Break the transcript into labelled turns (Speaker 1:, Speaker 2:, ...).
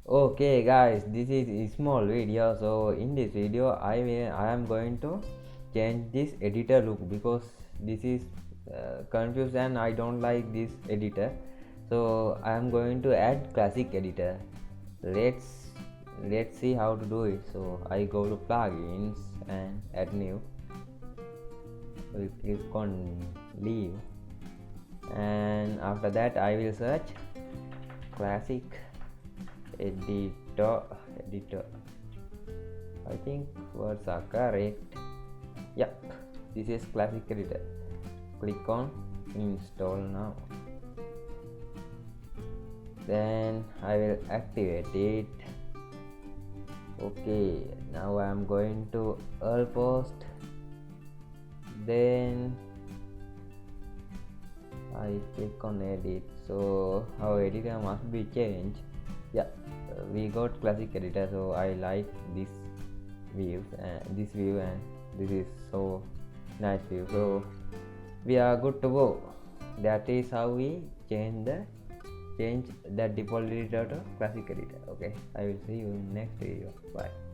Speaker 1: Okay guys, this is a small video. So in this video I am going to change this editor look because this is confused and I don't like this editor. So I am going to add classic editor. Let's see how to do it. So I go to plugins and add new. We click on leave, and after that I will search classic editor. I think words are correct. Yep, this is classic editor. Click on install now, then I will activate it. Okay, now I am going to all post, then I click on edit. So our editor must be changed. Yeah, we got classic editor, so I like this view and this is so nice view. So we are good to go. That is how we change the default editor to classic editor. Okay, I will see you in next video. Bye.